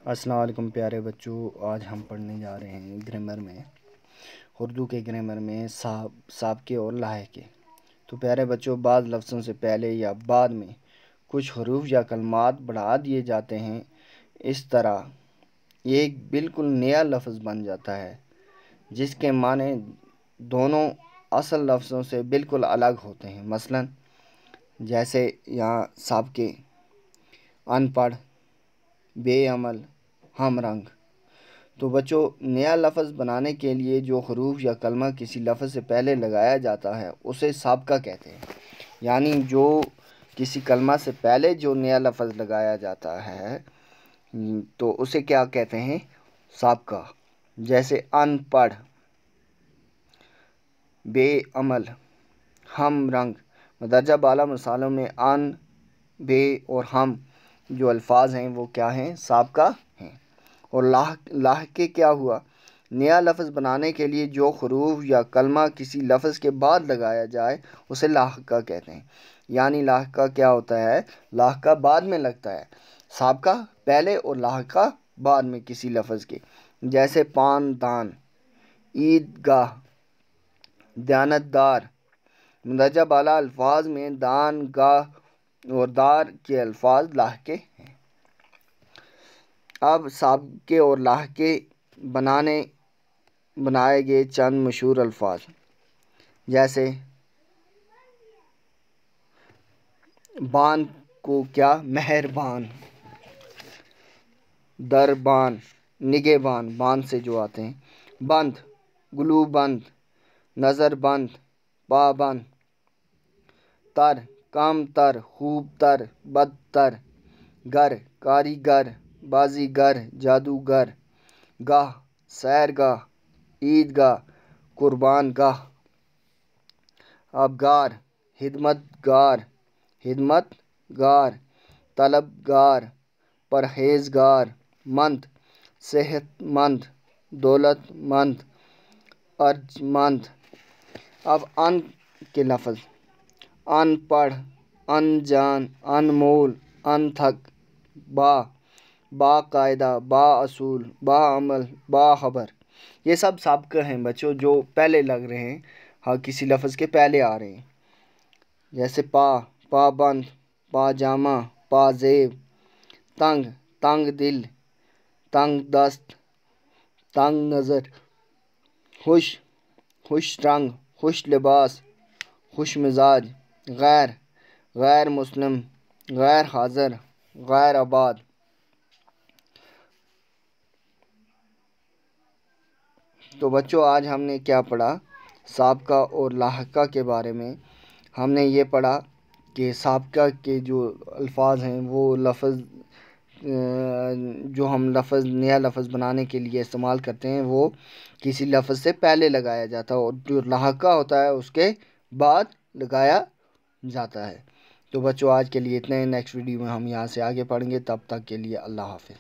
السلام علیکم پیارے بچوں، آج ہم پڑھنے جا رہے ہیں گرامر میں، اردو کے گرامر میں سابقے اور لاحقے۔ تو پیارے بچوں، بعض لفظوں سے پہلے یا بعد میں کچھ حروف یا کلمات بڑھا دیے جاتے ہیں۔ اس طرح یہ ایک بالکل نیا لفظ بن جاتا ہے جس کے معنی دونوں اصل لفظوں سے بالکل الگ ہوتے ہیں۔ مثلاً جیسے یہاں سابقے، ان پڑھ، بے عمل، ہم رنگ۔ تو بچوں، نیا لفظ بنانے کے لیے جو حروف یا کلمہ کسی لفظ سے پہلے لگایا جاتا ہے اسے سابقہ کہتے ہیں۔ یعنی جو کسی کلمہ سے پہلے جو نیا لفظ لگایا جاتا ہے تو اسے کیا کہتے ہیں؟ سابقہ۔ جیسے ان پڑھ، بے عمل، ہم رنگ۔ مدرجہ بالا مثالوں میں ان، بے اور ہم جو الفاظ ہیں وہ کیا ہیں؟ سابقہ ہیں۔ اور لاحقے کیا ہوا؟ نیا لفظ بنانے کے لیے جو حروف یا کلمہ کسی لفظ کے بعد لگایا جائے اسے لاحقہ کہتے ہیں۔ یعنی لاحقہ کیا ہوتا ہے؟ لاحقہ بعد میں لگتا ہے، سابقہ پہلے اور لاحقہ بعد میں کسی لفظ کے۔ جیسے پان دان، عید گاہ، دیانتدار۔ مندرجہ بالا الفاظ میں دان، گاہ اور دار کے الفاظ لاحقے ہیں۔ اب سابقے اور لاحقے بنائے گئے چند مشہور الفاظ، جیسے بان کو کیا؟ مہربان، دربان، نگہبان، بان سے جو آتے ہیں۔ بند، گلو بند، نظر بند، پابند۔ تر، کم تر، خوب تر، بدتر۔ گر، کاریگر، بازیگر، جادوگر۔ گاہ، سیرگاہ، عید گاہ، قربان گاہ۔ ابگار، خدمت گار، خدمت گار۔ طلبگار، پرہیزگار۔ مند، صحت مند، دولت مند، ارجمند۔ اب ان کے لفظ، ان پڑھ، انجان، انمول، انتھک، باقاعدہ، بااصول، باعمل، باخبر۔ یہ سب سابقہ ہیں بچوں جو پہلے لگ رہے ہیں، ہاں کسی لفظ کے پہلے آ رہے ہیں۔ جیسے پابند، پاجامہ، پازیب۔ تنگ، تنگ دل، تنگ دست، تنگ نظر۔ خوش، خوش رنگ، خوش لباس، خوش مزاج۔ غیر، غیر مسلم، غیر حاضر، غیر آباد۔ تو بچوں، آج ہم نے کیا پڑھا؟ سابقہ اور لاحقہ کے بارے میں ہم نے یہ پڑھا کہ سابقہ کے جو الفاظ ہیں وہ لفظ جو ہم نیا لفظ بنانے کے لیے استعمال کرتے ہیں وہ کسی لفظ سے پہلے لگایا جاتا ہے، اور جو لاحقہ ہوتا ہے اس کے بعد لگایا جاتا ہے۔ تو بچوں، آج کے لیے اتنا ہی۔ نیکسٹ ویڈیو میں ہم یہاں سے آگے پڑھیں گے، تب تک کے لیے اللہ حافظ۔